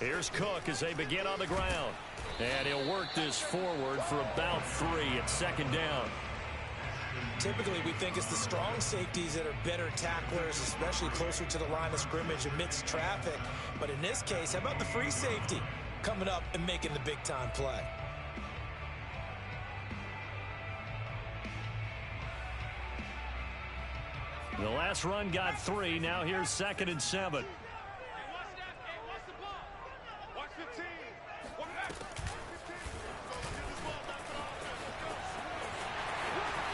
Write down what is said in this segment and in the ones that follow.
Here's Cook as they begin on the ground. And he'll work this forward for about 3 at second down. Typically, we think it's the strong safeties that are better tacklers, especially closer to the line of scrimmage amidst traffic. But in this case, how about the free safety coming up and making the big-time play? The last run got 3. Now here's 2nd and 7.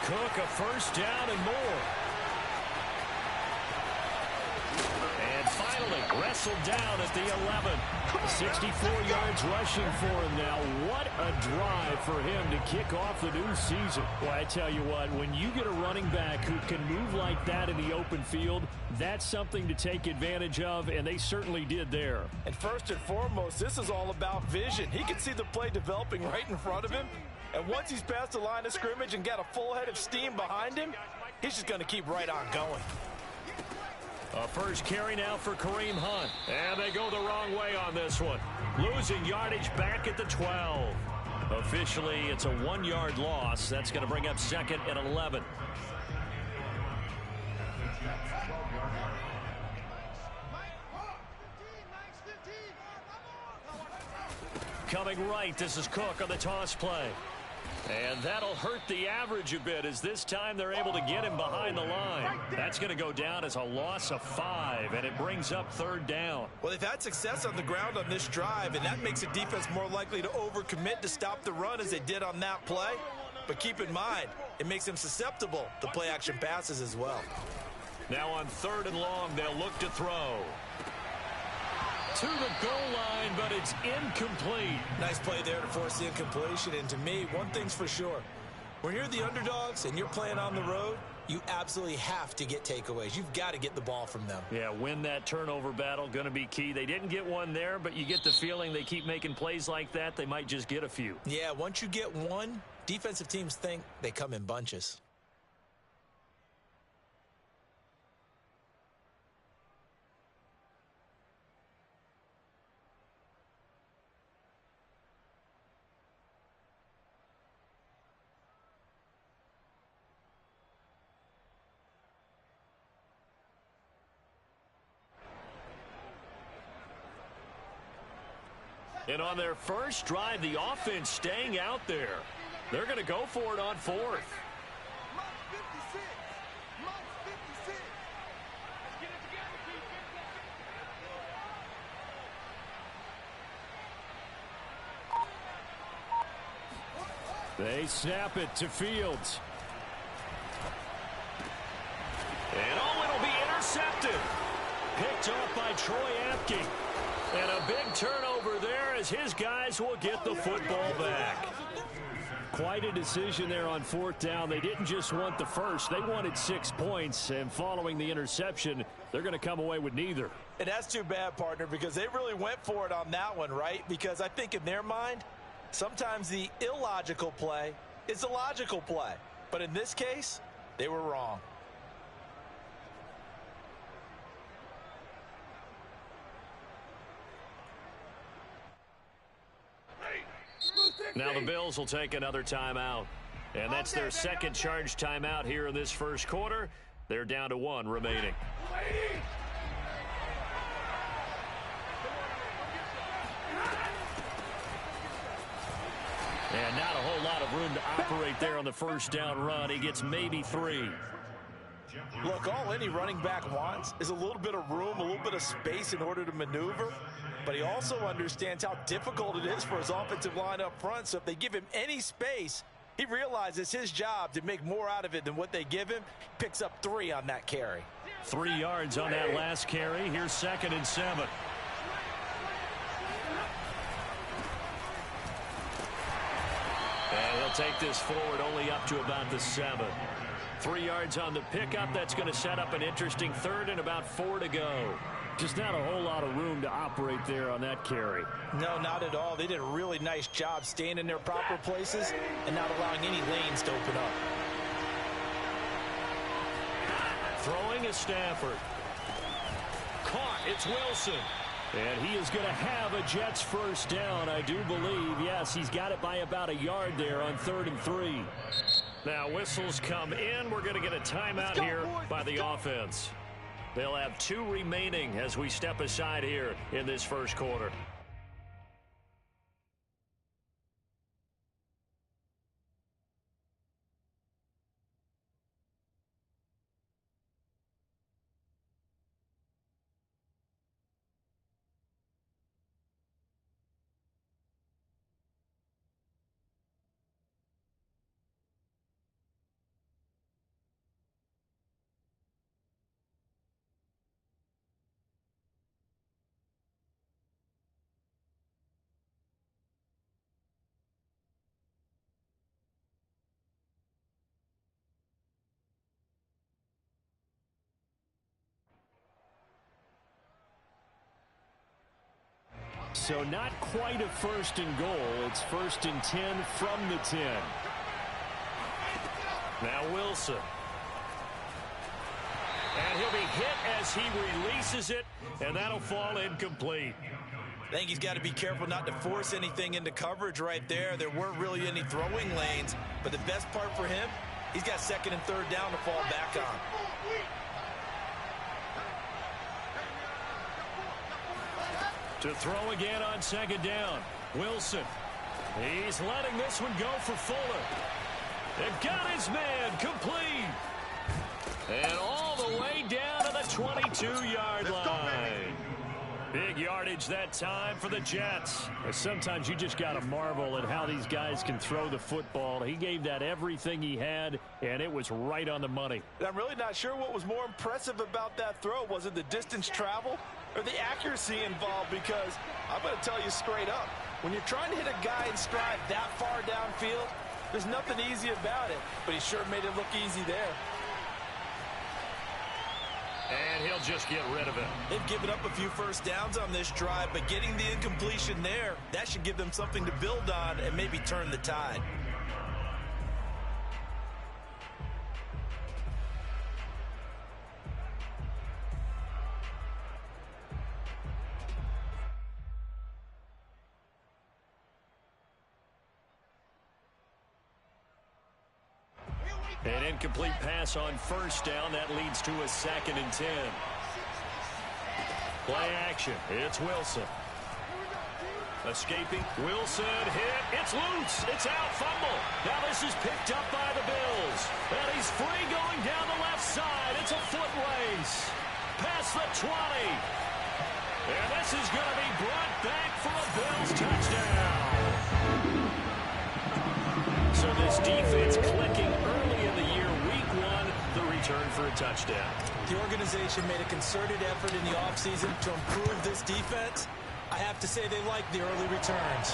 Cook a first down and more. And finally wrestled down at the 11. 64 yards rushing for him now. What a drive for him to kick off the new season. Well, I tell you what, when you get a running back who can move like that in the open field, that's something to take advantage of, and they certainly did there. And first and foremost, this is all about vision. He can see the play developing right in front of him. And once he's past the line of scrimmage and got a full head of steam behind him, he's just going to keep right on going. A first carry now for Kareem Hunt. And they go the wrong way on this one. Losing yardage back at the 12. Officially, it's a 1-yard loss. That's going to bring up 2nd and 11. Coming right, this is Cook on the toss play. And that'll hurt the average a bit as this time they're able to get him behind the line. That's going to go down as a loss of 5, and it brings up 3rd down. Well, they've had success on the ground on this drive, and that makes a defense more likely to overcommit to stop the run as they did on that play. But keep in mind, it makes them susceptible to play-action passes as well. Now on 3rd and long, they'll look to throw. To the goal line, but it's incomplete. Nice play there to force the incompletion. And to me, one thing's for sure. When you're the underdogs and you're playing on the road, you absolutely have to get takeaways. You've got to get the ball from them. Yeah, win that turnover battle, going to be key. They didn't get one there, but you get the feeling they keep making plays like that, they might just get a few. Yeah, once you get one, defensive teams think they come in bunches. And on their first drive, the offense staying out there. They're going to go for it on 4th. They snap it to Fields. And it'll be intercepted. Picked off by Troy Apke. And a big turnover there as his guys will get the football back. Quite a decision there on 4th down. They didn't just want the first. They wanted 6 points. And following the interception, they're going to come away with neither. And that's too bad, partner, because they really went for it on that one, right? Because I think in their mind, sometimes the illogical play is a logical play. But in this case, they were wrong. Now the Bills will take another timeout. And that's their second charge timeout here in this first quarter. They're down to 1 remaining. And not a whole lot of room to operate there on the first down run. He gets maybe 3. Look, all any running back wants is a little bit of room, a little bit of space in order to maneuver. But he also understands how difficult it is for his offensive line up front. So if they give him any space, he realizes his job to make more out of it than what they give him. Picks up 3 on that carry. 3 yards on that last carry. Here's 2nd and 7. And he'll take this forward only up to about the 7. 3 yards on the pickup. That's going to set up an interesting 3rd and about 4 to go. Just not a whole lot of room to operate there on that carry. No, not at all. They did a really nice job staying in their proper places and not allowing any lanes to open up. Throwing is Stafford. Caught. It's Wilson. And he is going to have a Jets first down, I do believe. Yes, he's got it by about a yard there on 3rd and 3. Now whistles come in. We're going to get a timeout here by the offense. They'll have 2 remaining as we step aside here in this first quarter. So not quite a 1st and goal. It's 1st and 10 from the 10. Now Wilson. And he'll be hit as he releases it, and that'll fall incomplete. I think he's got to be careful not to force anything into coverage right there. There weren't really any throwing lanes, but the best part for him, he's got 2nd and 3rd down to fall back on. To throw again on 2nd down. Wilson. He's letting this one go for Fuller. They've got his man complete. And all the way down to the 22-yard line. Big yardage that time for the Jets. Sometimes you just got to marvel at how these guys can throw the football. He gave that everything he had, and it was right on the money. I'm really not sure what was more impressive about that throw. Was it the distance travel or the accuracy involved? Because I'm going to tell you straight up, when you're trying to hit a guy in stride that far downfield, there's nothing easy about it. But he sure made it look easy there. And he'll just get rid of it. They've given up a few first downs on this drive, but getting the incompletion there, that should give them something to build on and maybe turn the tide. An incomplete pass on 1st down. That leads to a 2nd and 10. Play action. It's Wilson. Escaping. Wilson hit. It's loose. It's out. Fumble. Now this is picked up by the Bills. And he's free going down the left side. It's a foot race. Past the 20. And this is going to be brought back for a Bills touchdown. So this defense clicking early in the year. Week 1, the return for a touchdown. The organization made a concerted effort in the offseason to improve this defense. I have to say they like the early returns.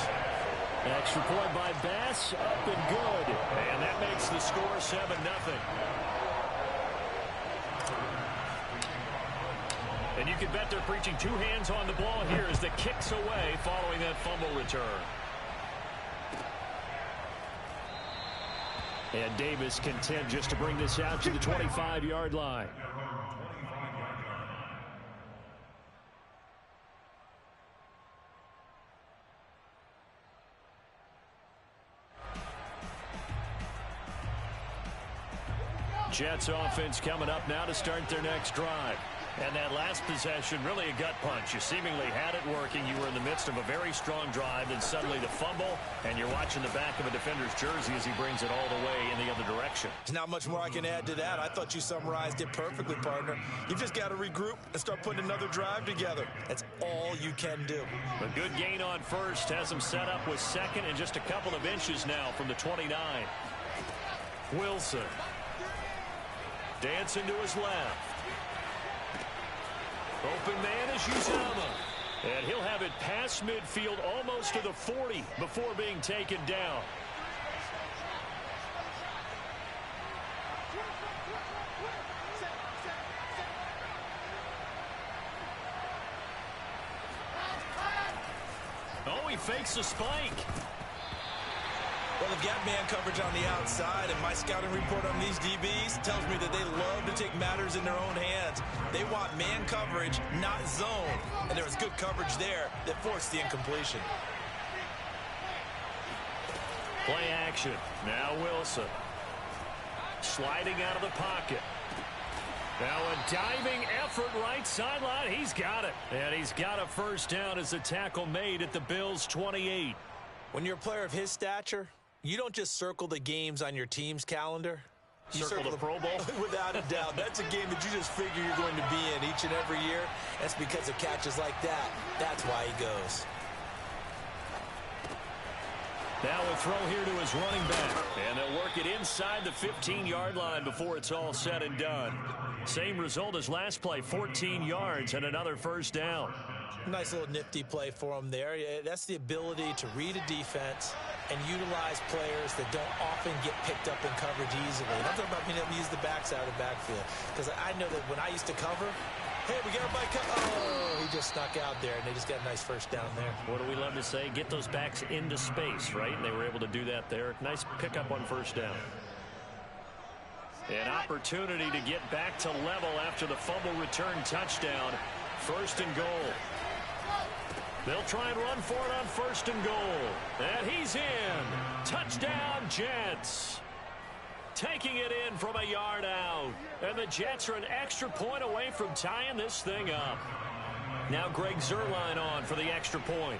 Extra point by Bass, up and good. And that makes the score 7-0. And you can bet they're preaching 2 hands on the ball here as the kick's away following that fumble return. And Davis content just to bring this out to the 25-yard line. Jets offense coming up now to start their next drive. And that last possession, really a gut punch. You seemingly had it working. You were in the midst of a very strong drive, then suddenly the fumble, and you're watching the back of a defender's jersey as he brings it all the way in the other direction. There's not much more I can add to that. I thought you summarized it perfectly, partner. You've just got to regroup and start putting another drive together. That's all you can do. A good gain on 1st has him set up with 2nd and just a couple of inches now from the 29. Wilson. Dancing to his left. Open man is Uzama. And he'll have it past midfield almost to the 40 before being taken down. Oh, he fakes a spike. Well, they've got man coverage on the outside, and my scouting report on these DBs tells me that they love to take matters in their own hands. They want man coverage, not zone. And there was good coverage there that forced the incompletion. Play action. Now Wilson. Sliding out of the pocket. Now a diving effort right sideline. He's got it. And he's got a first down as the tackle made at the Bills' 28. When you're a player of his stature, you don't just circle the games on your team's calendar. You circle the Pro Bowl? Without a doubt. That's a game that you just figure you're going to be in each and every year. That's because of catches like that. That's why he goes. Now a throw here to his running back. And they'll work it inside the 15-yard line before it's all said and done. Same result as last play, 14 yards and another first down. Nice little nifty play for him there. That's the ability to read a defense and utilize players that don't often get picked up in coverage easily. And I'm talking about being able to use the backside of the backfield. Because I know that when I used to cover, hey, we got everybody oh, he just snuck out there, and they just got a nice first down there. What do we love to say? Get those backs into space, right? And they were able to do that there. Nice pickup on first down. An opportunity to get back to level after the fumble return touchdown. First and goal. They'll try and run for it on first and goal. And he's in. Touchdown, Jets. Taking it in from a yard out. And the Jets are an extra point away from tying this thing up. Now Greg Zuerlein on for the extra point.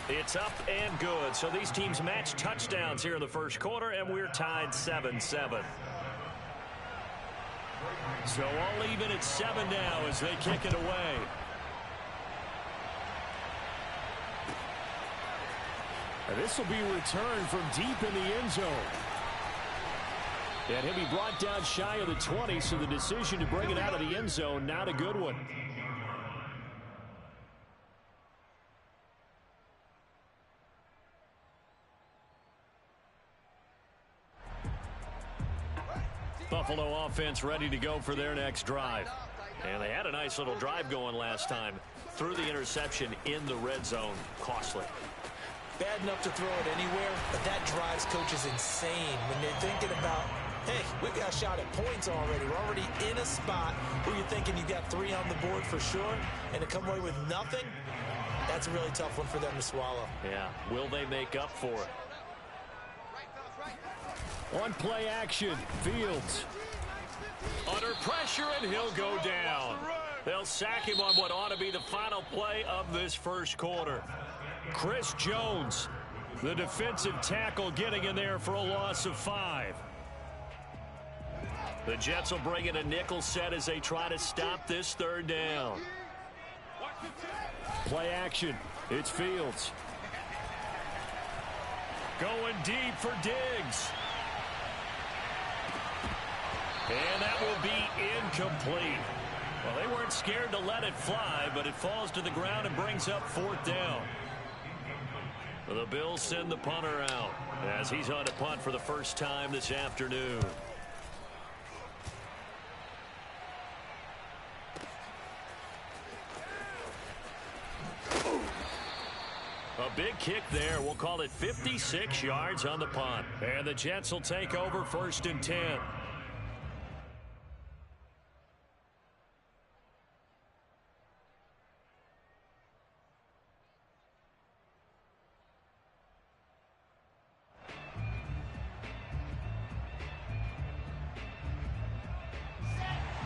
It's up and good. So these teams match touchdowns here in the first quarter, and we're tied 7-7. So all even at 7 now as they kick it away. And this will be returned from deep in the end zone. And he'll be brought down shy of the 20, so the decision to bring it out of the end zone, not a good one. Buffalo offense ready to go for their next drive. And they had a nice little drive going last time. Threw the interception in the red zone. Costly. Bad enough to throw it anywhere, but that drives coaches insane when they're thinking about, hey, we've got a shot at points already. We're already in a spot where you're thinking you've got 3 on the board for sure, and to come away with nothing, that's a really tough one for them to swallow. Yeah, will they make up for it? On play action, Fields. Under pressure, and he'll go down. They'll sack him on what ought to be the final play of this first quarter. Chris Jones, the defensive tackle, getting in there for a loss of 5. The Jets will bring in a nickel set as they try to stop this third down. Play action. It's Fields. Going deep for Diggs. And that will be incomplete. Well, they weren't scared to let it fly, but it falls to the ground and brings up 4th down. The Bills send the punter out as he's on to punt for the first time this afternoon. A big kick there. We'll call it 56 yards on the punt. And the Jets will take over 1st and 10.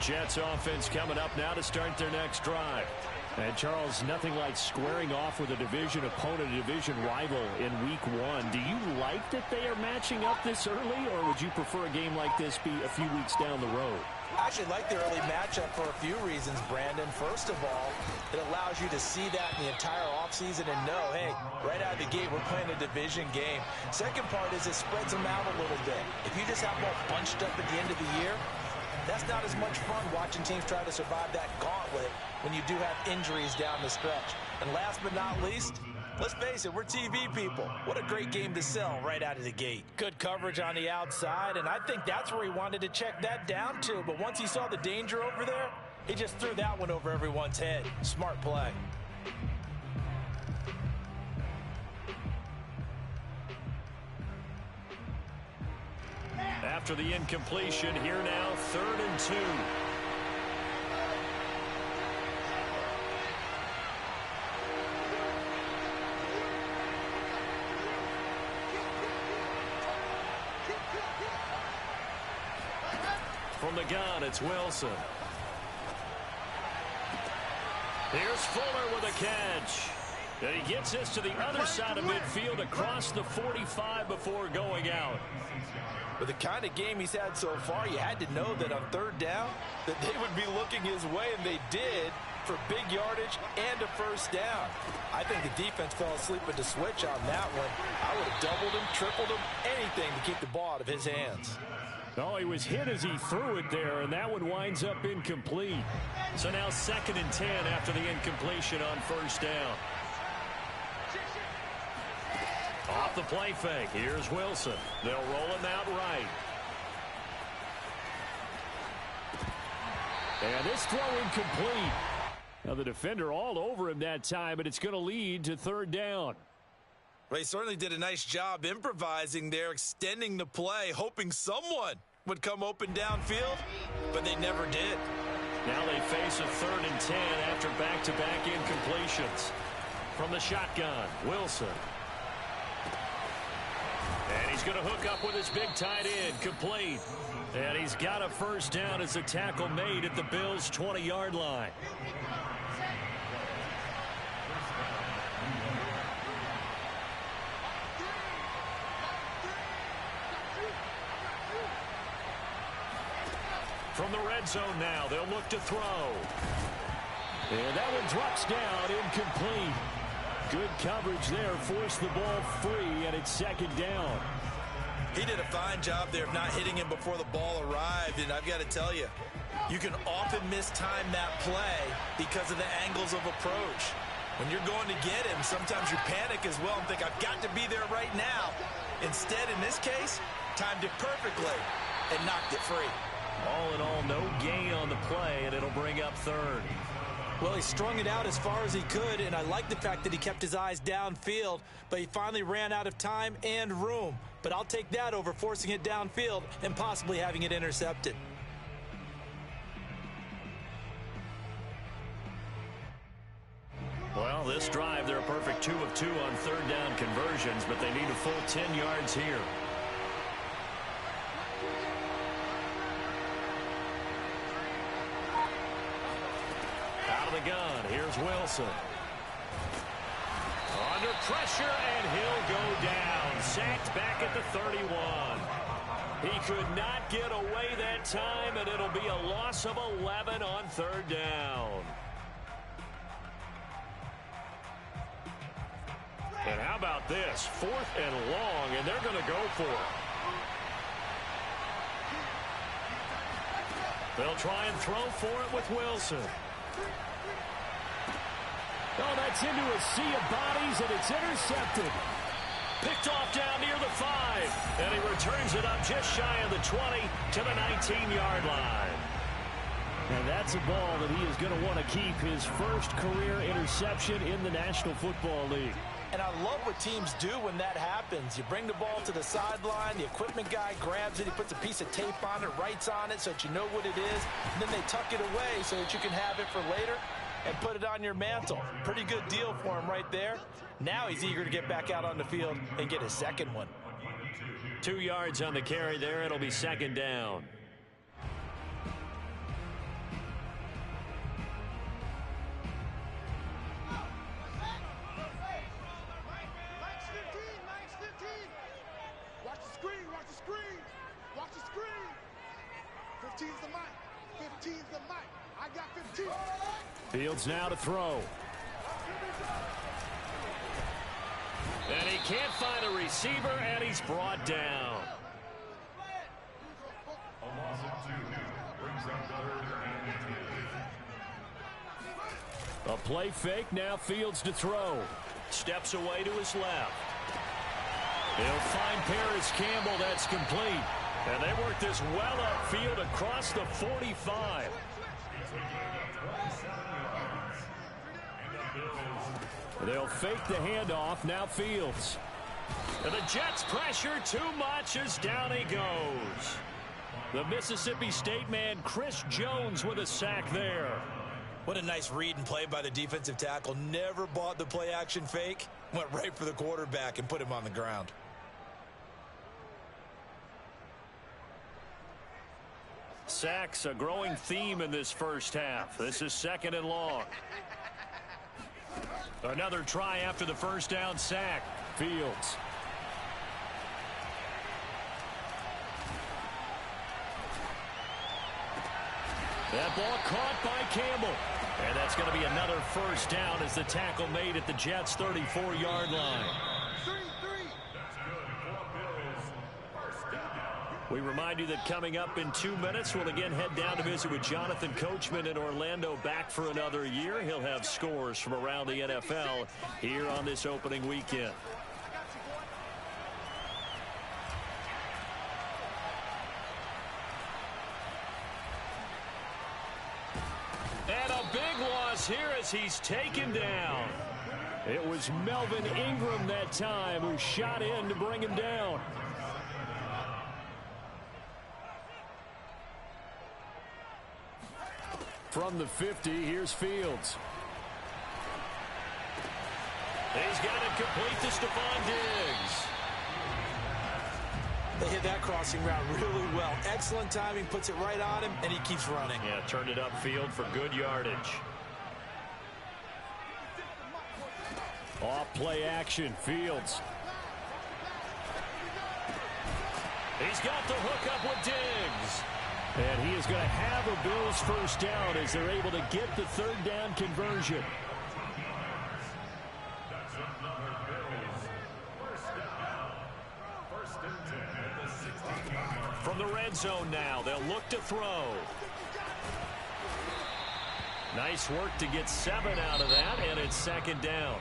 Jets offense coming up now to start their next drive. And Charles, nothing like squaring off with a division opponent, a division rival in week 1. Do you like that they are matching up this early, or would you prefer a game like this be a few weeks down the road? I actually like the early matchup for a few reasons, Brandon. First of all, it allows you to see that in the entire offseason and know, hey, right out of the gate, we're playing a division game. Second part is it spreads them out a little bit. If you just have them all bunched up at the end of the year, that's not as much fun watching teams try to survive that gauntlet when you do have injuries down the stretch. And last but not least, let's face it, we're TV people. What a great game to sell right out of the gate. Good coverage on the outside, and I think that's where he wanted to check that down to. But once he saw the danger over there, he just threw that one over everyone's head. Smart play. after the incompletion. Here now, 3rd and 2. From the gun, it's Wilson. Here's Fuller with a catch. And he gets this to the other side of midfield across the 45 before going out. With the kind of game he's had so far, you had to know that on 3rd down that they would be looking his way, and they did, for big yardage and a 1st down. I think the defense fell asleep at the switch on that one. I would have doubled him, tripled him, anything to keep the ball out of his hands. Oh, he was hit as he threw it there, and that one winds up incomplete. So now 2nd and 10 after the incompletion on 1st down. Off the play fake. Here's Wilson. They'll roll him out right. And this throw incomplete. Now the defender all over him that time, but it's going to lead to 3rd down. Well, he certainly did a nice job improvising there, extending the play, hoping someone would come open downfield, but they never did. Now they face a 3rd and 10 after back-to-back incompletions. From the shotgun, Wilson. And he's going to hook up with his big tight end, complete. And he's got a 1st down as a tackle made at the Bills' 20-yard line. From the red zone now, they'll look to throw. And that one drops down, incomplete. Good coverage there, forced the ball free, and it's 2nd down. He did a fine job there of not hitting him before the ball arrived, and I've got to tell you, you can often mistime that play because of the angles of approach. When you're going to get him, sometimes you panic as well and think, I've got to be there right now. Instead, in this case, timed it perfectly and knocked it free. All in all, no gain on the play, and it'll bring up 3rd. Well, he strung it out as far as he could, and I like the fact that he kept his eyes downfield, but he finally ran out of time and room. But I'll take that over forcing it downfield and possibly having it intercepted. Well, this drive, they're a perfect 2 of 2 on 3rd down conversions, but they need a full 10 yards here. The gun. Here's Wilson. Under pressure, and he'll go down. Sacked back at the 31. He could not get away that time, and it'll be a loss of 11 on 3rd down. And how about this? 4th and long, and they're going to go for it. They'll try and throw for it with Wilson. Oh, that's into a sea of bodies, and it's intercepted. Picked off down near the 5, and he returns it up just shy of the 20 to the 19-yard line. And that's a ball that he is going to want to keep, his first career interception in the National Football League. And I love what teams do when that happens. You bring the ball to the sideline, the equipment guy grabs it, he puts a piece of tape on it, writes on it so that you know what it is, and then they tuck it away so that you can have it for later and put it on your mantle. Pretty good deal for him right there. Now he's eager to get back out on the field and get his 2nd one. 2 yards on the carry there. It'll be 2nd down. Watch the screen, watch the screen, watch the screen. 15's the mic, 15's the mic. I got 15. Fields now to throw. And he can't find a receiver, and he's brought down. A loss of 2 brings up 3rd and 10. A play fake, now Fields to throw. Steps away to his left. He'll find Paris Campbell, that's complete. And they work this well upfield across the 45. They'll fake the handoff, now Fields. And the Jets pressure too much as down he goes. The Mississippi State man, Chris Jones, with a sack there. What a nice read and play by the defensive tackle. Never bought the play-action fake. Went right for the quarterback and put him on the ground. Sacks, a growing theme in this first half. This is 2nd and long. Another try after the first down sack. Fields. That ball caught by Campbell. And that's going to be another first down as the tackle made at the Jets' 34-yard line. We remind you that coming up in 2 minutes, we'll again head down to visit with Jonathan Coachman in Orlando, back for another year. He'll have scores from around the NFL here on this opening weekend. And a big loss here as he's taken down. It was Melvin Ingram that time who shot in to bring him down. From the 50, here's Fields. He's got it complete to Stephon Diggs. They hit that crossing route really well. Excellent timing, puts it right on him, and he keeps running. Yeah, turned it upfield for good yardage. Off play action, Fields. He's got the hook up with Diggs. And he is going to have a Bills first down as they're able to get the third down conversion. From the red zone now, they'll look to throw. Nice work to get 7 out of that, and it's 2nd down.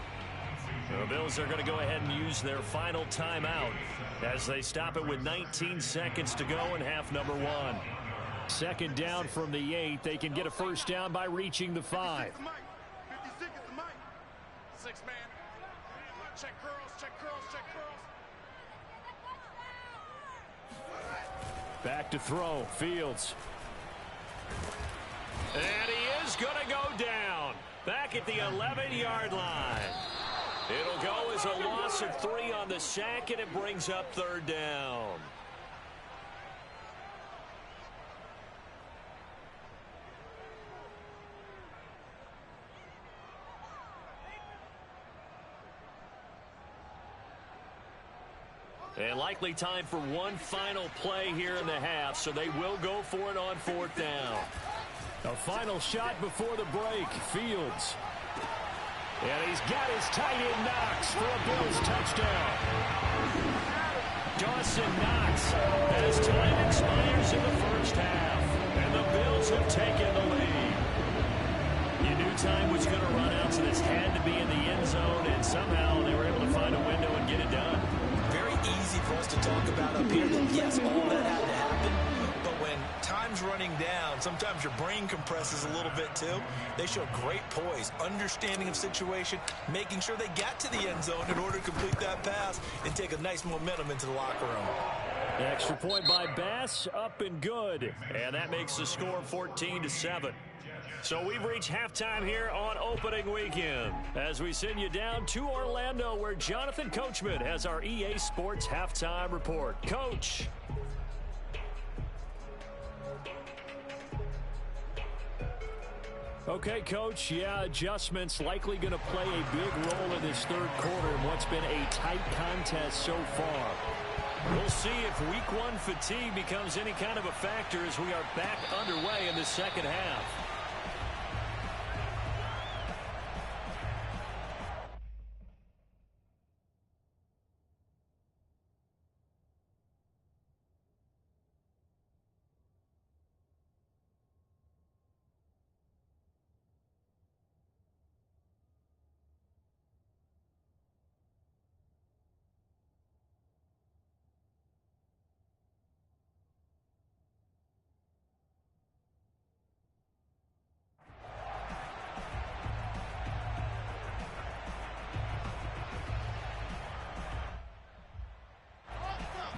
The Bills are going to go ahead and use their final timeout as they stop it with 19 seconds to go in half number 1. 2nd down from the 8. They can get a first down by reaching the 5. 56 to Mike. 6 man. Check curls, check curls, check curls. Back to throw, Fields. And he is going to go down. Back at the 11-yard line. It'll go as a loss of 3 on the sack, and it brings up 3rd down. And likely time for one final play here in the half, so they will go for it on 4th down. A final shot before the break, Fields. And he's got his tight end Knox for a Bills touchdown. Dawson Knox as time expires in the first half. And the Bills have taken the lead. You knew time was going to run out, so this had to be in the end zone, and somehow they were able to find a window and get it done. Very easy for us to talk about up here that, yes, all that had to happen. But when time's running down, sometimes your brain compresses a little bit too. They showed great poise, understanding of situation, making sure they got to the end zone in order to complete that pass and take a nice momentum into the locker room. The extra point by Bass, up and good. And that makes the score 14-7. So we've reached halftime here on opening weekend as we send you down to Orlando where Jonathan Coachman has our EA Sports halftime report. Coach. Okay, Coach, yeah, adjustments likely going to play a big role in this third quarter in what's been a tight contest so far. We'll see if week 1 fatigue becomes any kind of a factor as we are back underway in the second half.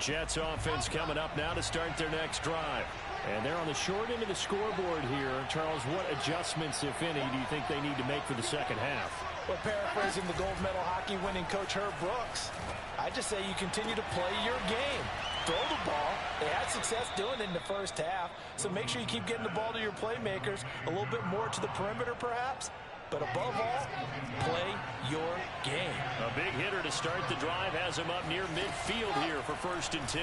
Jets offense coming up now to start their next drive. And they're on the short end of the scoreboard here. Charles, what adjustments, if any, do you think they need to make for the second half? Well, paraphrasing the gold medal hockey winning coach Herb Brooks, I just say you continue to play your game. Throw the ball. They had success doing it in the first half, so make sure you keep getting the ball to your playmakers, a little bit more to the perimeter perhaps, but above all, play your game. A big hitter to start the drive has him up near midfield here for 1st and 10.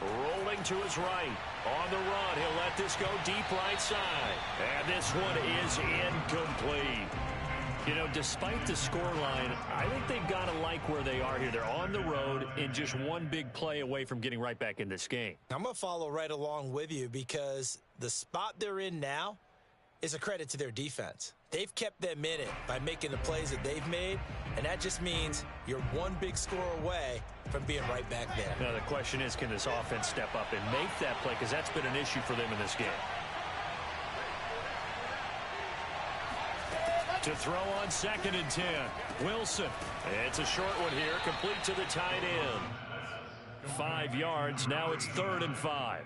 Rolling to his right. On the run, he'll let this go deep right side. And this one is incomplete. You know, despite the scoreline, I think they've got to like where they are here. They're on the road and just one big play away from getting right back in this game. I'm going to follow right along with you because the spot they're in now is a credit to their defense. They've kept them in it by making the plays that they've made, and that just means you're one big score away from being right back there. Now, the question is, can this offense step up and make that play? Because that's been an issue for them in this game. To throw on 2nd and 10. Wilson. It's a short one here, complete to the tight end. 5 yards. Now it's 3rd and 5.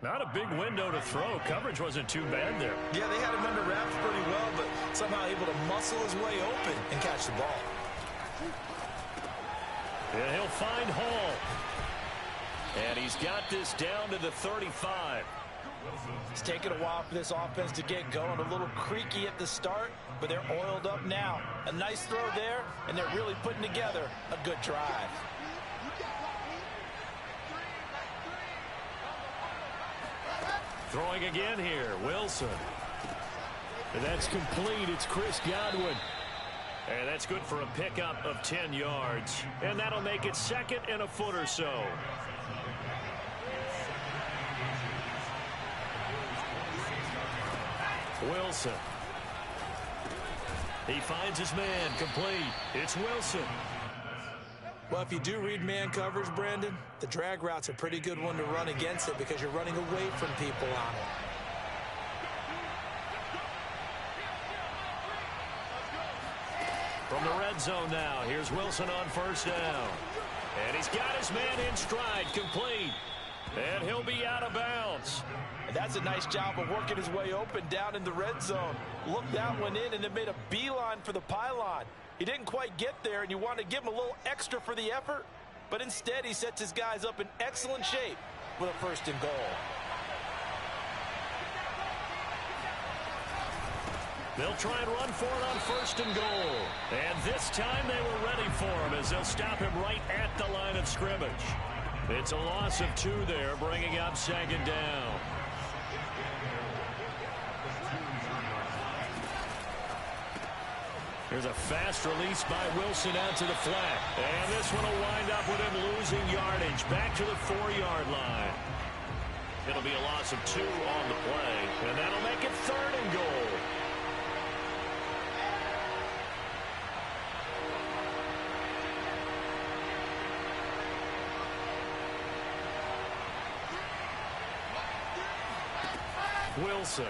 Not a big window to throw. Coverage wasn't too bad there. Yeah, they had him under wraps pretty well, but somehow able to muscle his way open and catch the ball. And he'll find Hall. And he's got this down to the 35. It's taken a while for this offense to get going. A little creaky at the start, but they're oiled up now. A nice throw there, and they're really putting together a good drive. Throwing again here, Wilson. And that's complete. It's Chris Godwin. And that's good for a pickup of 10 yards. And that'll make it 2nd and a foot or so. Wilson. He finds his man, complete. It's Wilson. Well, if you do read man coverage, Brandon, the drag route's a pretty good one to run against it because you're running away from people on it. From the red zone now, here's Wilson on 1st down. And he's got his man in stride, complete. And he'll be out of bounds. And that's a nice job of working his way open down in the red zone. Looked that one in and then made a beeline for the pylon. He didn't quite get there, and you want to give him a little extra for the effort, but instead he sets his guys up in excellent shape with a 1st and goal. They'll try and run for it on 1st and goal. And this time they were ready for him as they'll stop him right at the line of scrimmage. It's a loss of 2 there, bringing up 2nd down. Here's a fast release by Wilson out to the flat. And this one will wind up with him losing yardage back to the 4-yard line. It'll be a loss of 2 on the play, and that'll make it 3rd and goal. Wilson.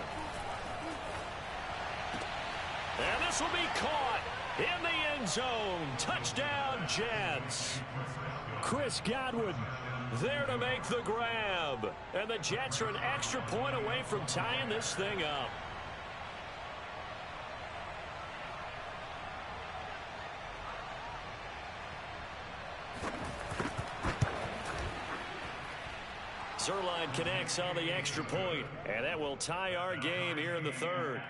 And this will be caught in the end zone. Touchdown, Jets. Chris Godwin there to make the grab. And the Jets are an extra point away from tying this thing up. Zerline connects on the extra point, and that will tie our game here in the 3rd.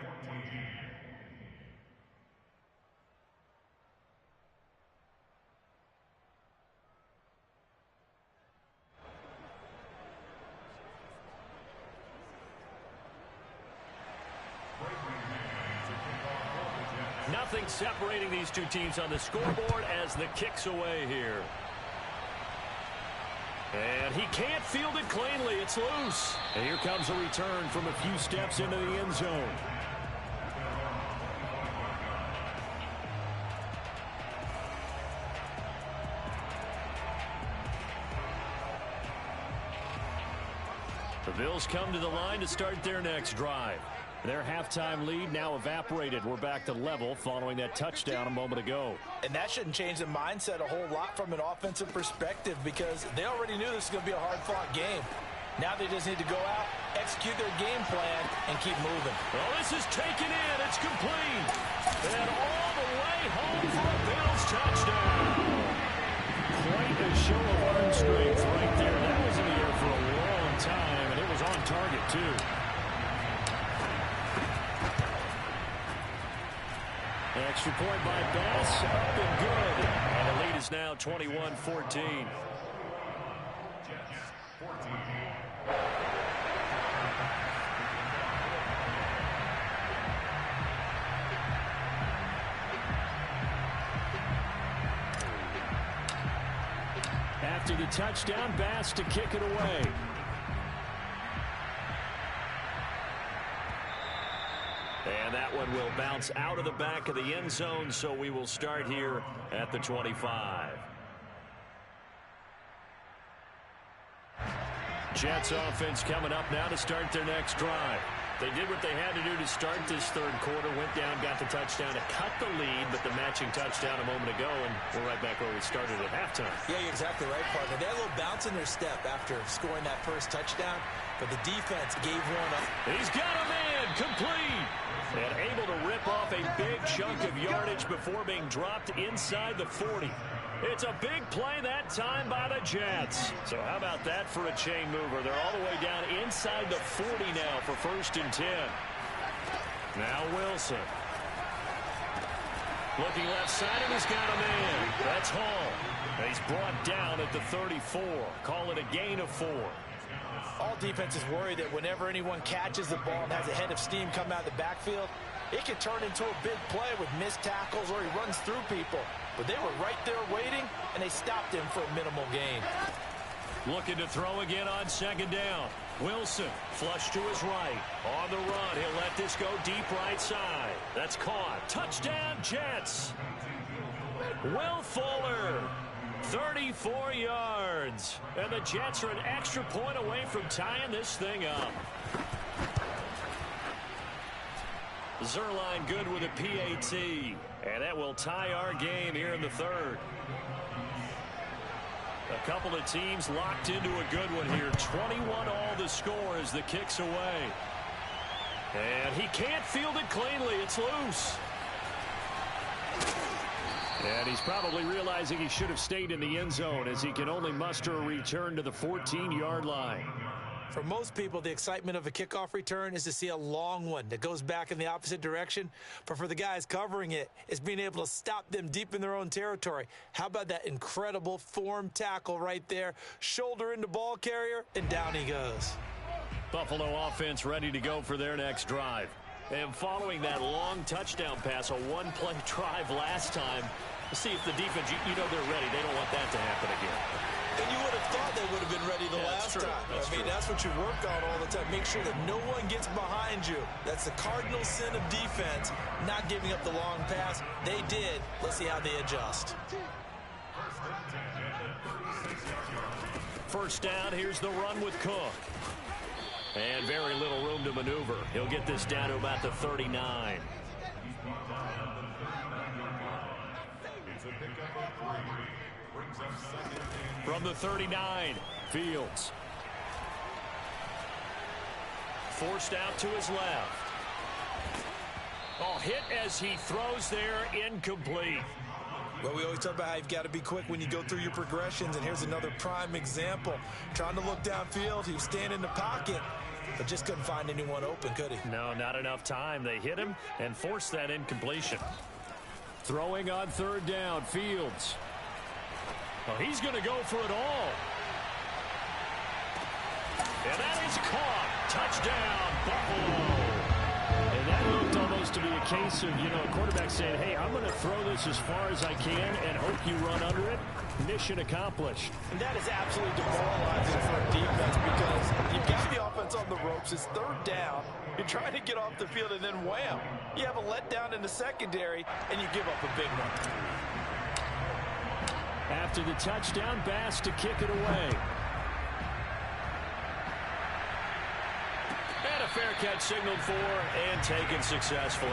Nothing separating these two teams on the scoreboard as the kick's away here. And he can't field it cleanly. It's loose. And here comes a return from a few steps into the end zone. The Bills come to the line to start their next drive. Their halftime lead now evaporated. We're back to level following that touchdown a moment ago. And that shouldn't change the mindset a whole lot from an offensive perspective because they already knew this was going to be a hard-fought game. Now they just need to go out, execute their game plan, and keep moving. Well, this is taken in. It's complete. And all the way home for a Bills touchdown. Quite a show of arm strength right there. That was in the air for a long time, and it was on target, too. Extra point by Bass, up and good. And the lead is now 21-14. After the touchdown, Bass to kick it away. And that one will bounce out of the back of the end zone, so we will start here at the 25. Jets offense coming up now to start their next drive. They did what they had to do to start this third quarter, went down, got the touchdown to cut the lead, but the matching touchdown a moment ago, and we're right back where we started at halftime. Yeah, you're exactly right, partner. They had a little bounce in their step after scoring that first touchdown, but the defense gave one up. He's got a man, complete, and able to rip off a big chunk of yardage before being dropped inside the 40. It's a big play that time by the Jets. So how about that for a chain mover? They're all the way down inside the 40 now for 1st and 10. Now Wilson. Looking left side, and he's got a man. That's Hall. And he's brought down at the 34. Call it a gain of 4. All defenses worry that whenever anyone catches the ball and has a head of steam come out of the backfield, it can turn into a big play with missed tackles or he runs through people. But they were right there waiting, and they stopped him for a minimal gain. Looking to throw again on 2nd down. Wilson, flush to his right. On the run, he'll let this go deep right side. That's caught. Touchdown, Jets. Will Fuller, 34 yards. And the Jets are an extra point away from tying this thing up. Zerline good with a PAT. And that will tie our game here in the 3rd. A couple of teams locked into a good one here. 21 all the score as the kick's away. And he can't field it cleanly. It's loose. And he's probably realizing he should have stayed in the end zone as he can only muster a return to the 14-yard line. For most people, the excitement of a kickoff return is to see a long one that goes back in the opposite direction. But for the guys covering it, it's being able to stop them deep in their own territory. How about that incredible form tackle right there? Shoulder into ball carrier, and down he goes. Buffalo offense ready to go for their next drive. And following that long touchdown pass, a one-play drive last time, see if the defense, you know they're ready. They don't want that to happen again. And you would have thought they would have been ready the last time. I mean, that's what you work on all the time. Make sure that no one gets behind you. That's the cardinal sin of defense, not giving up the long pass. They did. Let's see how they adjust. 1st down, here's the run with Cook. And very little room to maneuver. He'll get this down to about the 39. From the 39, Fields. Forced out to his left. Oh, hit as he throws there, incomplete. Well, we always talk about how you've got to be quick when you go through your progressions, and here's another prime example. Trying to look downfield, he was standing in the pocket, but just couldn't find anyone open, could he? No, not enough time. They hit him and forced that incompletion. Throwing on 3rd down, Fields. Well, he's going to go for it all. And that is caught. Touchdown, Buffalo. And that looked almost to be a case of, a quarterback saying, hey, I'm going to throw this as far as I can and hope you run under it. Mission accomplished. And that is absolutely demoralizing for a defense because you've got the offense on the ropes. It's 3rd down. You're trying to get off the field, and then wham. You have a letdown in the secondary, and you give up a big one. After the touchdown, Bass to kick it away. And a fair catch signaled for and taken successfully.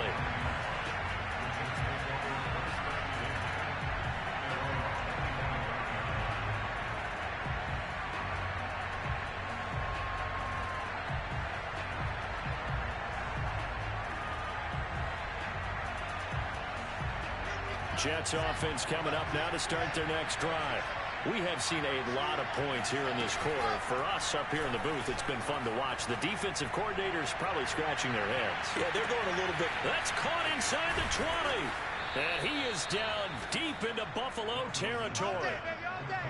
Jets offense coming up now to start their next drive. We have seen a lot of points here in this quarter. For us up here in the booth, it's been fun to watch. The defensive coordinators probably scratching their heads. Yeah, they're going a little bit. That's caught inside the 20. And he is down deep into Buffalo territory.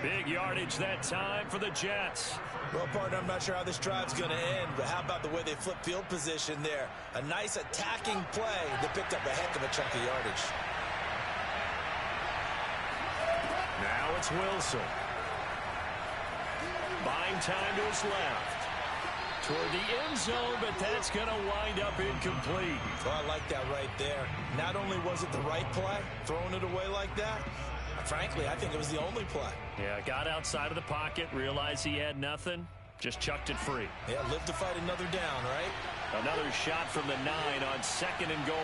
Big yardage that time for the Jets. Well, partner, I'm not sure how this drive's going to end, but how about the way they flip field position there? A nice attacking play that picked up a heck of a chunk of yardage. Now it's Wilson. Buying time to his left. Toward the end zone, but that's going to wind up incomplete. Well, I like that right there. Not only was it the right play, throwing it away like that, frankly, I think it was the only play. Yeah, got outside of the pocket, realized he had nothing, just chucked it free. Yeah, live to fight another down, right? Another shot from the 9 on 2nd and goal.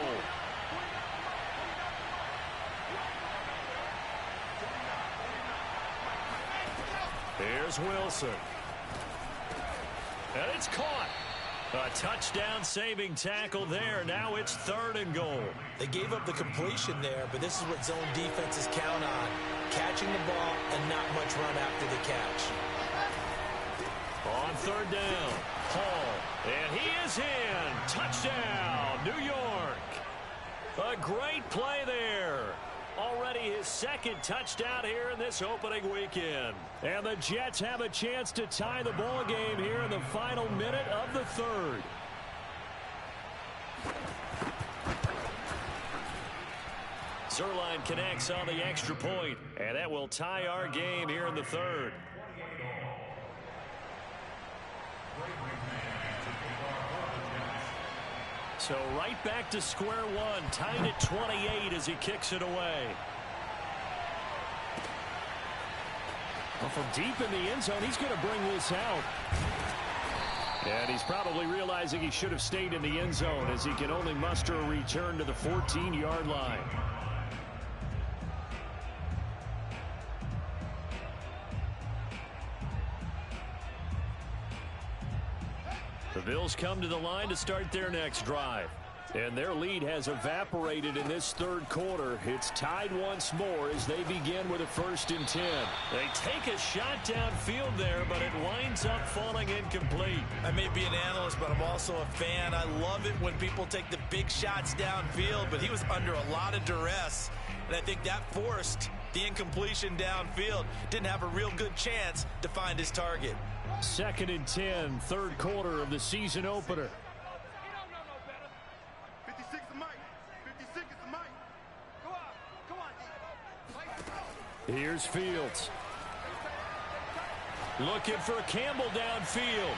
Here's Wilson. And it's caught. A touchdown-saving tackle there. Now it's 3rd and goal. They gave up the completion there, but this is what zone defenses count on. Catching the ball and not much run after the catch. On 3rd down, Hall. And he is in. Touchdown, New York. A great play there. Already his 2nd touchdown here in this opening weekend. And the Jets have a chance to tie the ball game here in the final minute of the 3rd. Zerline connects on the extra point, and that will tie our game here in the 3rd. So right back to square one, tied at 28 as he kicks it away. Well, from deep in the end zone, he's going to bring this out. And he's probably realizing he should have stayed in the end zone as he can only muster a return to the 14-yard line. The Bills come to the line to start their next drive. And their lead has evaporated in this 3rd quarter. It's tied once more as they begin with a 1st and 10. They take a shot downfield there, but it winds up falling incomplete. I may be an analyst, but I'm also a fan. I love it when people take the big shots downfield, but he was under a lot of duress. And I think that forced the incompletion downfield. Didn't have a real good chance to find his target. 2nd and 10, 3rd quarter of the season opener. 56 is Mike. 56 is Mike. Come on. Here's Fields. Looking for Campbell downfield.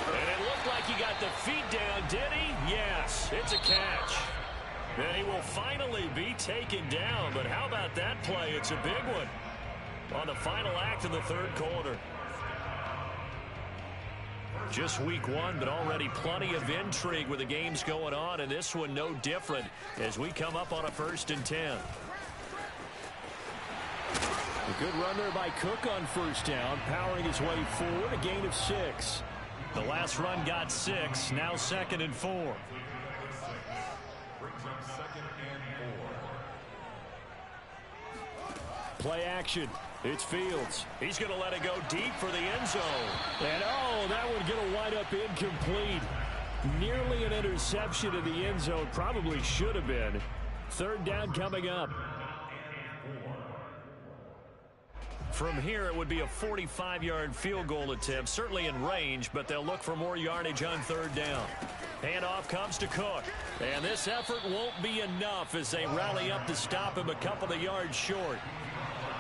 And it looked like he got the feet down, did he? Yes, it's a catch. And he will finally be taken down, but how about that play? It's a big one on the final act of the 3rd quarter. Just week 1, but already plenty of intrigue with the games going on, and this one no different as we come up on a 1st and 10. A good run there by Cook on 1st down, powering his way forward, a gain of 6. The last run got 6, now 2nd and 4. Brings up 2nd and 4. Play action. It's Fields. He's going to let it go deep for the end zone. And, oh, that one going to wind up incomplete. Nearly an interception in the end zone. Probably should have been. 3rd down coming up. From here, it would be a 45-yard field goal attempt. Certainly in range, but they'll look for more yardage on 3rd down. Handoff comes to Cook. And this effort won't be enough as they rally up to stop him a couple of yards short.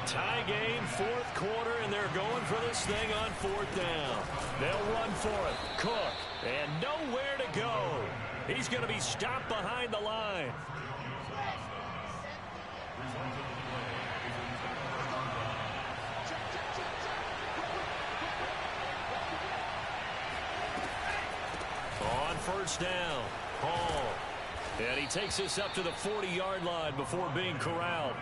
Tie game, 4th quarter, and they're going for this thing on 4th down. They'll run for it. Cook, and nowhere to go. He's going to be stopped behind the line. first down. Hall. And he takes this up to the 40-yard line before being corralled.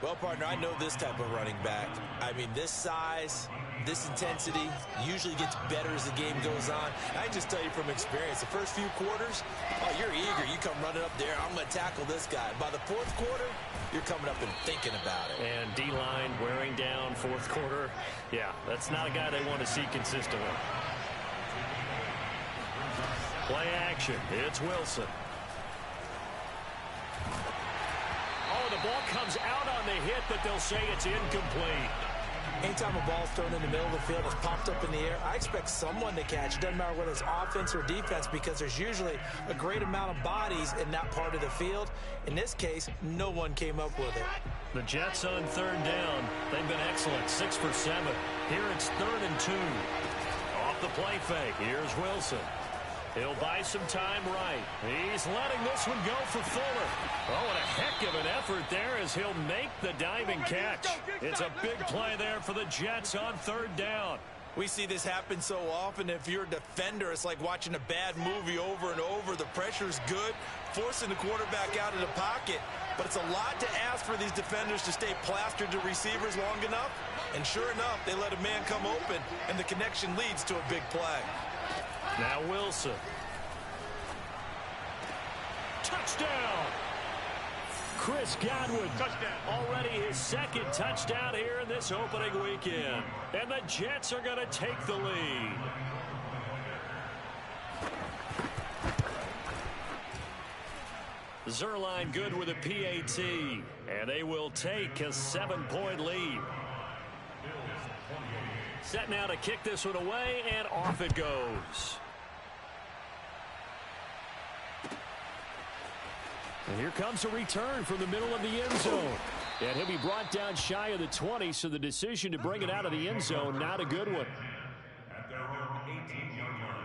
Well, partner, I know this type of running back. I mean, this size, this intensity usually gets better as the game goes on. I can just tell you from experience, the first few quarters, oh, you're eager. You come running up there, I'm going to tackle this guy. By the fourth quarter, you're coming up and thinking about it. And D-line wearing down fourth quarter. Yeah, that's not a guy they want to see consistently. Play action. It's Wilson. Oh, the ball comes out on the hit, but they'll say it's incomplete. Anytime a ball's thrown in the middle of the field, it's popped up in the air, I expect someone to catch. It doesn't matter whether it's offense or defense, because there's usually a great amount of bodies in that part of the field. In this case, no one came up with it. The Jets on third down. They've been excellent, 6 for 7. Here it's 3rd and 2. Off the play fake, here's Wilson. He'll buy some time right. He's letting this one go for Fuller. Oh, and a heck of an effort there as he'll make the diving catch. It's a big play there for the Jets on third down. We see this happen so often. If you're a defender, it's like watching a bad movie over and over. The pressure's good, forcing the quarterback out of the pocket. But it's a lot to ask for these defenders to stay plastered to receivers long enough. And sure enough, they let a man come open, and the connection leads to a big play. Now Wilson. Touchdown! Chris Godwin. Touchdown. Already his second touchdown here in this opening weekend. And the Jets are going to take the lead. Zerline good with a PAT. And they will take a 7-point lead. Set now to kick this one away, and off it goes. And here comes a return from the middle of the end zone. And he'll be brought down shy of the 20, so the decision to bring it out of the end zone, not a good one. At their own 18-yard line.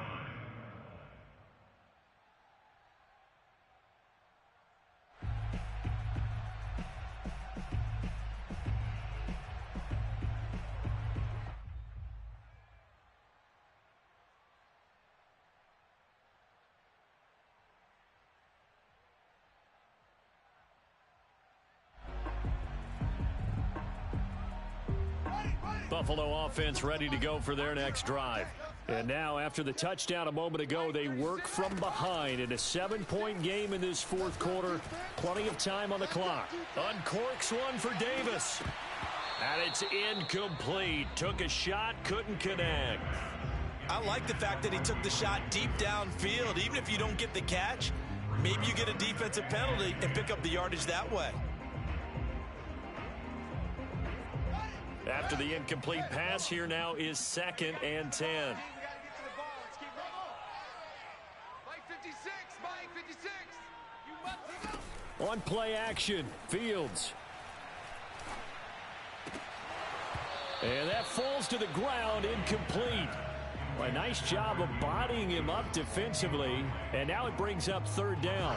Buffalo offense ready to go for their next drive. And now, after the touchdown a moment ago, they work from behind in a 7-point game in this fourth quarter. Plenty of time on the clock. Uncorks one for Davis. And it's incomplete. Took a shot, couldn't connect. I like the fact that he took the shot deep downfield. Even if you don't get the catch, maybe you get a defensive penalty and pick up the yardage that way. After the incomplete pass, here now is 2nd and 10. On play action, Fields. And that falls to the ground, incomplete. A nice job of bodying him up defensively, and now it brings up 3rd down.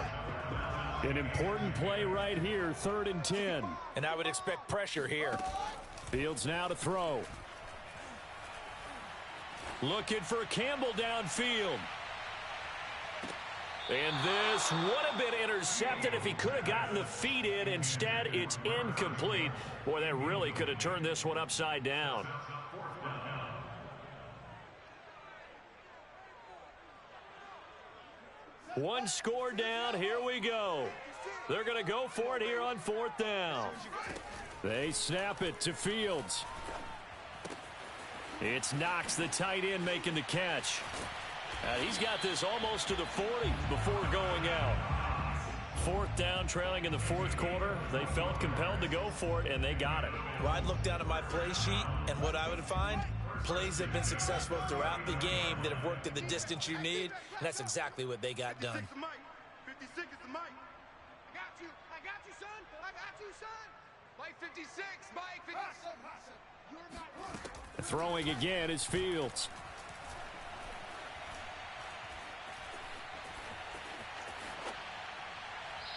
An important play right here, 3rd and 10. And I would expect pressure here. Fields now to throw. Looking for Campbell downfield. And this would have been intercepted if he could have gotten the feet in. Instead, it's incomplete. Boy, that really could have turned this one upside down. One score down. Here we go. They're going to go for it here on 4th down. They snap it to Fields. It's Knox, the tight end, making the catch. He's got this almost to the 40 before going out. 4th down, trailing in the 4th quarter. They felt compelled to go for it, and they got it. Well, I'd look down at my play sheet, and what I would find, plays that have been successful throughout the game that have worked at the distance you need, and that's exactly what they got done. 56 is the mic. I got you, son. I got you, son. Mike 56, Mike 56. You're not running. Throwing again is Fields.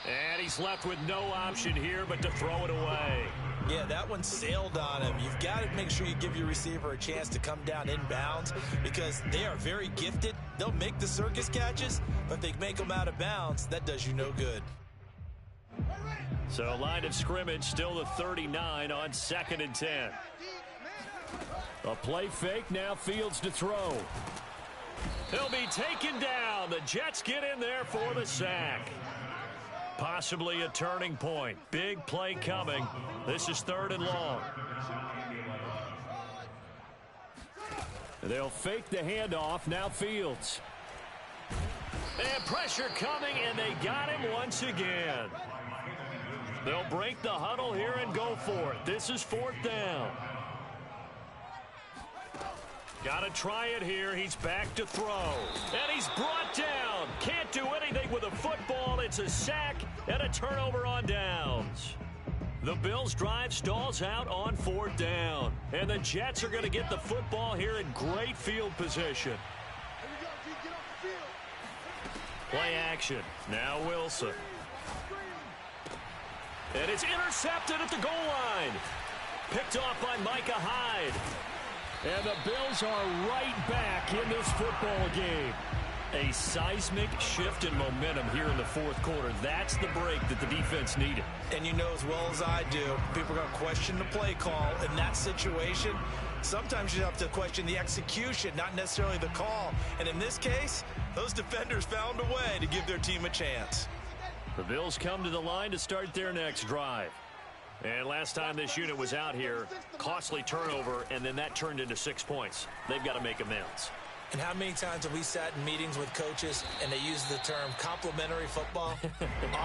And he's left with no option here but to throw it away. Yeah, that one sailed on him. You've got to make sure you give your receiver a chance to come down inbounds because they are very gifted They'll make the circus catches, but if they make them out of bounds, that does you no good. So line of scrimmage still the 39 on 2nd and 10. A play fake, now Fields to throw. He'll be taken down. The Jets get in there for the sack. Possibly a turning point. Big play coming. This is 3rd and long. They'll fake the handoff. Now Fields. And pressure coming, and they got him once again. They'll break the huddle here and go for it. This is 4th down. Got to try it here. He's back to throw. And he's brought down. Can't do anything with a football. It's a sack and a turnover on downs. The Bills' drive stalls out on 4th down. And the Jets are going to get the football here in great field position. Play action. Now Wilson. And it's intercepted at the goal line. Picked off by Micah Hyde. And the Bills are right back in this football game. A seismic shift in momentum here in the 4th quarter. That's the break that the defense needed. And you know as well as I do, people are going to question the play call in that situation. Sometimes you have to question the execution, not necessarily the call. And in this case, those defenders found a way to give their team a chance. The Bills come to the line to start their next drive. And last time this unit was out here, costly turnover, and then that turned into 6 points. They've got to make amends. And how many times have we sat in meetings with coaches and they use the term complementary football?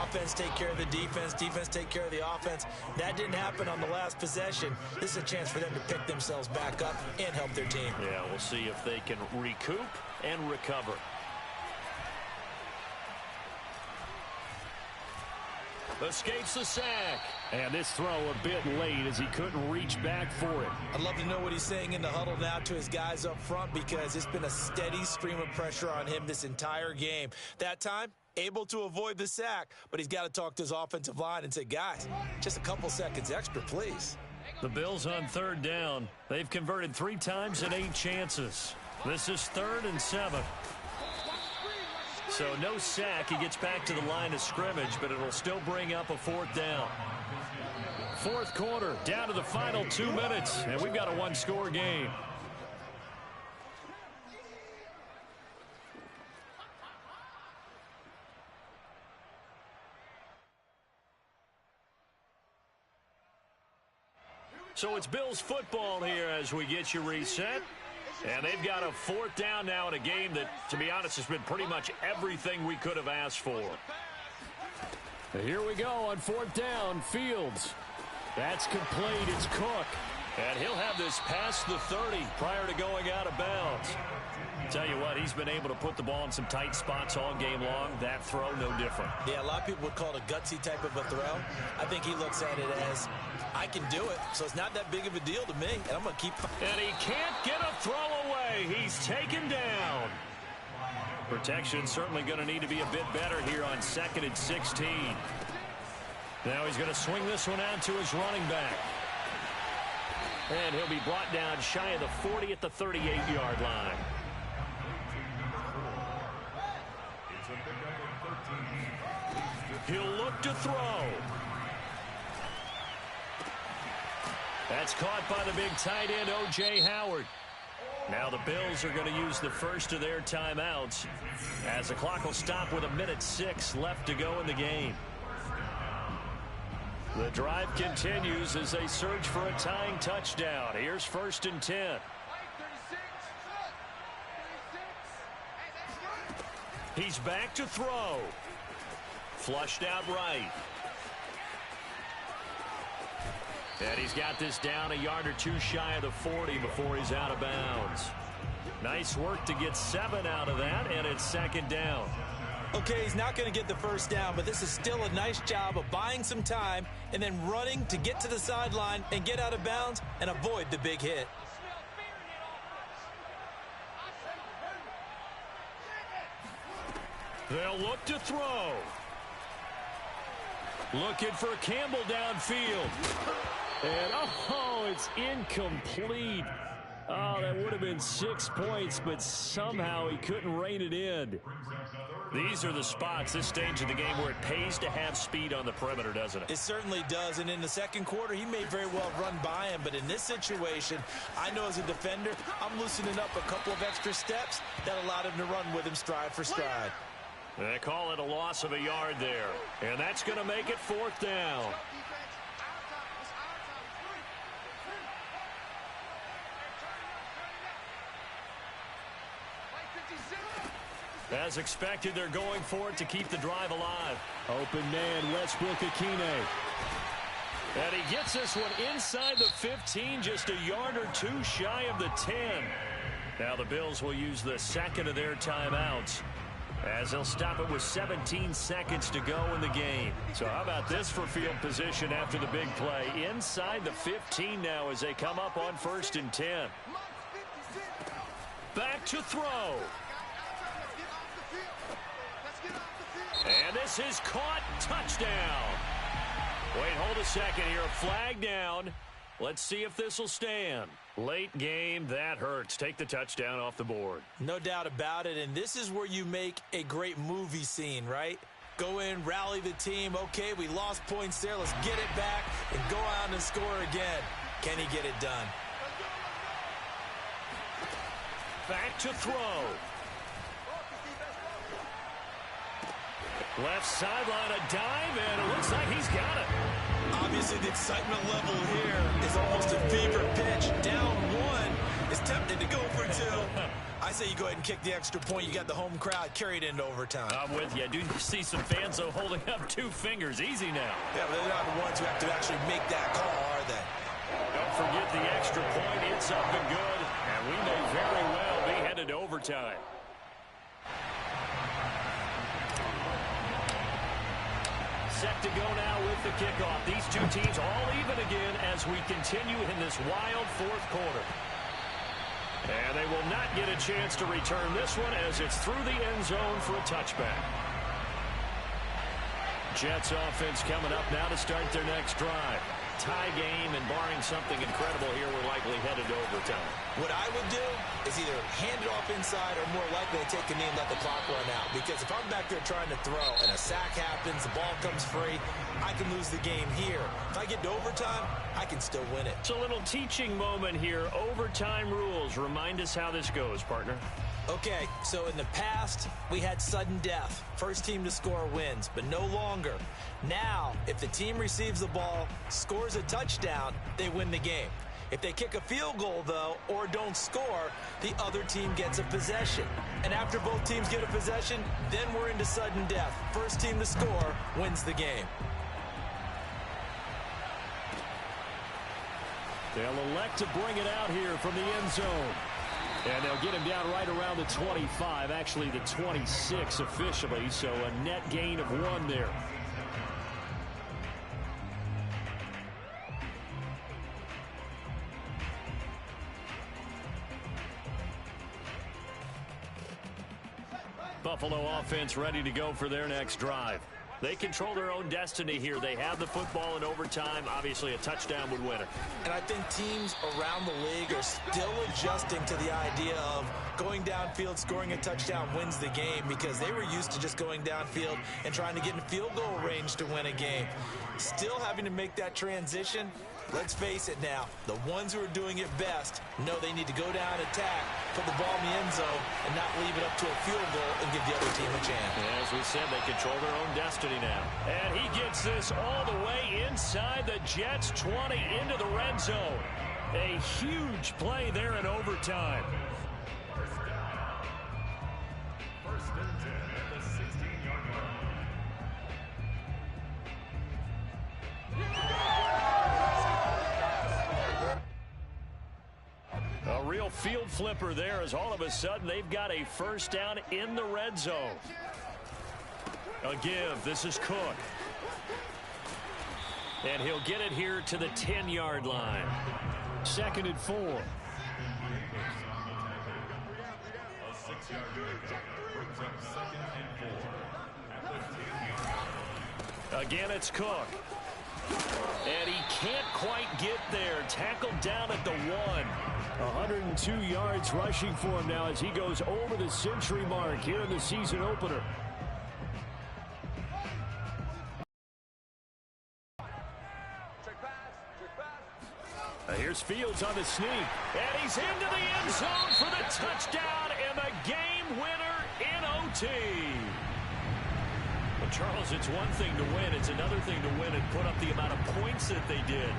Offense take care of the defense, defense take care of the offense. That didn't happen on the last possession. This is a chance for them to pick themselves back up and help their team. Yeah, we'll see if they can recoup and recover. Escapes the sack. And this throw a bit late as he couldn't reach back for it. I'd love to know what he's saying in the huddle now to his guys up front, because it's been a steady stream of pressure on him this entire game. That time, able to avoid the sack, but he's got to talk to his offensive line and say, guys, just a couple seconds extra, please. The Bills on 3rd down. They've converted 3 times in 8 chances. This is 3rd and 7. So no sack. He gets back to the line of scrimmage, but it'll still bring up a 4th down. 4th quarter, down to the final 2 minutes, and we've got a 1-score game. So it's Bills football here as we get you reset. And they've got a 4th down now in a game that, to be honest, has been pretty much everything we could have asked for. Here we go on 4th down. Fields. That's complete. It's Cook. And he'll have this past the 30 prior to going out of bounds. Tell you what, he's been able to put the ball in some tight spots all game long. That throw, no different. Yeah, a lot of people would call it a gutsy type of a throw. I think he looks at it as, I can do it, so it's not that big of a deal to me, and I'm going to keep... And he can't get a throw away. He's taken down. Protection certainly going to need to be a bit better here on 2nd and 16. Now he's going to swing this one out to his running back. And he'll be brought down shy of the 40 at the 38-yard line. He'll look to throw. That's caught by the big tight end, O.J. Howard. Now the Bills are going to use the first of their timeouts as the clock will stop with 1:06 left to go in the game. The drive continues as they search for a tying touchdown. Here's 1st and 10. He's back to throw. Flushed out right. And he's got this down a yard or 2 shy of the 40 before he's out of bounds. Nice work to get 7 out of that, and it's 2nd down. Okay, he's not going to get the 1st down, but this is still a nice job of buying some time and then running to get to the sideline and get out of bounds and avoid the big hit. They'll look to throw. Looking for Campbell downfield. And, oh, it's incomplete. Oh, that would have been 6 points, but somehow he couldn't rein it in. These are the spots, this stage of the game, where it pays to have speed on the perimeter, doesn't it? It certainly does, and in the second quarter, he may very well run by him, but in this situation, I know as a defender, I'm loosening up a couple of extra steps that allowed him to run with him stride for stride. They call it a loss of a yard there, and that's going to make it 4th down. As expected, they're going for it to keep the drive alive. Open man, Westbrook-Akine. And he gets this one inside the 15, just a yard or two shy of the 10. Now the Bills will use the second of their timeouts, as they'll stop it with 17 seconds to go in the game. So how about this for field position after the big play? Inside the 15 now as they come up on 1st and 10. Back to throw. And this is caught. Touchdown. Wait, hold a second here. Flag down. Let's see if this will stand. Late game, that hurts. Take the touchdown off the board. No doubt about it, and this is where you make a great movie scene, right? Go in, rally the team. Okay, we lost points there. Let's get it back and go out and score again. Can he get it done? Back to throw. Left sideline, a dive, and it looks like he's got it. Obviously, the excitement level here is almost a fever pitch. Down 1 is tempted to go for 2. I say you go ahead and kick the extra point. You got the home crowd carried into overtime. I'm with you. I do see some fans, though, holding up 2 fingers. Easy now. Yeah, but they're not the ones who have to actually make that call, are they? Don't forget the extra point. It's up and good, and we may very well be headed to overtime. Set to go now with the kickoff. These two teams all even again as we continue in this wild 4th quarter. And they will not get a chance to return this one as it's through the end zone for a touchback. Jets offense coming up now to start their next drive. Tie game, and barring something incredible here, we're likely headed to overtime. What I would do is either hand it off inside or more likely to take a knee and let the clock run out. Because if I'm back there trying to throw and a sack happens, the ball comes free, I can lose the game here. If I get to overtime, I can still win it. It's a little teaching moment here. Overtime rules. Remind us how this goes, partner. Okay, so in the past, we had sudden death. First team to score wins, but no longer. Now, if the team receives the ball, scores a touchdown, they win the game. If they kick a field goal, though, or don't score, the other team gets a possession. And after both teams get a possession, then we're into sudden death. First team to score wins the game. They'll elect to bring it out here from the end zone. And they'll get him down right around the 25, actually the 26 officially, so a net gain of 1 there. Buffalo offense ready to go for their next drive. They control their own destiny here. They have the football in overtime. Obviously, a touchdown would win it. And I think teams around the league are still adjusting to the idea of going downfield, scoring a touchdown wins the game, because they were used to just going downfield and trying to get in field goal range to win a game. Still having to make that transition. Let's face it now, the ones who are doing it best know they need to go down, attack, put the ball in the end zone, and not leave it up to a field goal and give the other team a chance. As we said, they control their own destiny now. And he gets this all the way inside the Jets' 20 into the red zone. A huge play there in overtime. First and 10 at the 16-yard line. A real field flipper there, as all of a sudden they've got a first down in the red zone. A give. This is Cook. And he'll get it here to the 10-yard line. 2nd and 4. A 6-yard pickup brings up 2nd and 4 at the 10-yard line. Again, it's Cook. And he can't quite get there. Tackled down at the 1. 102 yards rushing for him now as he goes over the century mark here in the season opener. Here's Fields on the sneak, and he's into the end zone for the touchdown and the game winner in OT. Well, Charles, it's one thing to win. It's another thing to win and put up the amount of points that they did.